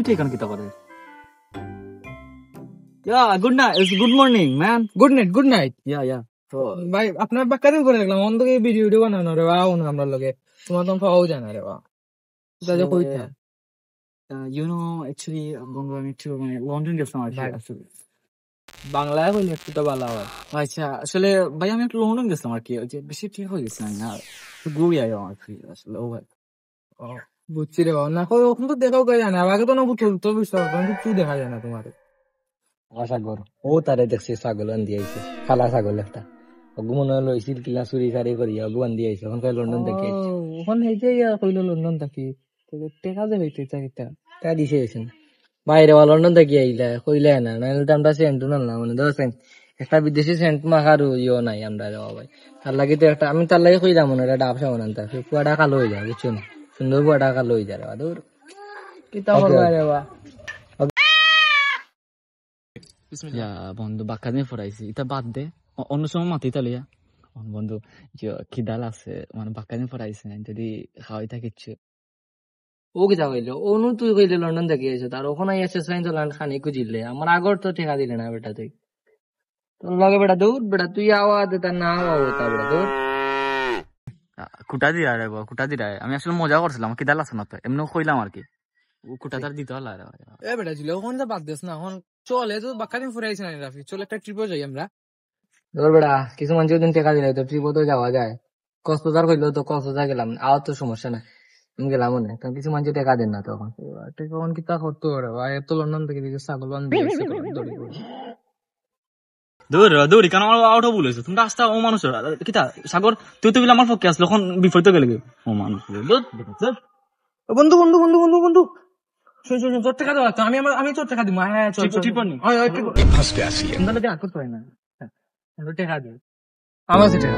তুই এখানে কিতা করে? Good night, good morning man. Good night. ইয়া তো ভাই আপনার বাক্কাদিন করে দেখলাম অন থেকে ভিডিও বানানো রে বা অন আমরা লগে তোমার তো পাওয়াও যায় না রে বা দাদা কইতা অ্যাকচুয়ালি বন্ধু আমি একটু মানে লন্ডন গেছিলাম আর কি আসলে। বাংলায় বলি একটু তো ভালো হয়। আচ্ছা আসলে ভাই আমি একটু লন্ডন গেছিলাম আর কি, ওই যে বেশি ঠিক হয়ে গেছিলাম না, একটু ঘুরে আয় আর কি আসলে। ও ভাই বুঝছি রে বাবা, না কই ওখান তো দেখাও যায় না, আগে তো না বুঝছো তো বিশ্বাস কিন্তু তুই দেখা যায় না তোমার। সাগর ও তারে দেখছি ছাগল আন দিয়েছে, খালা ছাগল একটা মনে হলো ইসিল কিলা চুরি চারি করিয়া গুয়ান দিয়েছে, এখন লন্ডন থেকে ওখান হইতে কইলো লন্ডন থাকি টেকা যে হইতে চাইতা তা দিছে বাইরে লন্ডন থেকে আইলা কইলে না নাহলে তো আমরা সেন্ট না মানে ধরছেন একটা বিদেশি সেন্ট মাখার ইয়ে নাই আমরা রে ভাই। তার লাগে তো একটা আমি তার লাগে কইলাম মনে এটা ডাব সামান আনতে পুয়াটা কালো হয়ে যায় বুঝছো না, সুন্দর পুয়াটা কালো হয়ে যায় দূর কিতা করবা রে বা। বন্ধু বাক্কা দিয়ে পড়াইছি, এটা বাদ দে, অন্য সময় মাতি তালিয়া বন্ধু যে খিদাল আছে মানে বাক্কা দিয়ে পড়াইছে যদি খাওয়াই থাকিচ্ছে। ও কিতা কইলো অনু তুই কইলে লন্ডন থেকে এসে তার ওখানে এসে সুইজারল্যান্ড খানি খুঁজিলে আমার আগর তো ঠেকা দিলে না বেটা তুই তোর লগে বেটা দৌড় বেটা তুই আওয়া দে তার না আওয়া হতা বেটা দৌড় কুটা দিরা রে কুটা দিরা, আমি আসলে মজা করছিলাম, খিদাল আছে না তো এমনি কইলাম আর কি, কুটা তার দিতে হলো। এ বেটা ছিল ওখান তো বাদ দিস না, এখন চলে তো বাক্কাদিন ফুরাইছে না রাফি, চল একটা ট্রিপও যাই আমরা। দৌড় বেটা কিছু মানুষ দিন টেকা দিলে তো ট্রিপও তো যাওয়া যায়, কক্সবাজার কইলো তো কক্সবাজার গেলাম আওয়ার তো সমস্যা নাই, আমি গেলাম মনে তখন কিছু মানুষ টেকা দেন না তখন তখন কিতা করতো রে ভাই, এত লন্ডন থেকে দিকে ছাগল বান দিয়েছে দৌড়ি কেন আমার আউট বলেছে তুমি রাস্তা ও মানুষ কিতা সাগর তুই তো গেলে আমার পক্ষে আসলো, এখন বিপরীত গেলে ও মানুষ বন্ধু বন্ধু বন্ধু বন্ধু বন্ধু শুন শুন তোর টাকা দেওয়া আমি আমি তোর টাকা দিব। হ্যাঁ চল চল ফার্স্টে আসি টাকা দিই আমার টাকা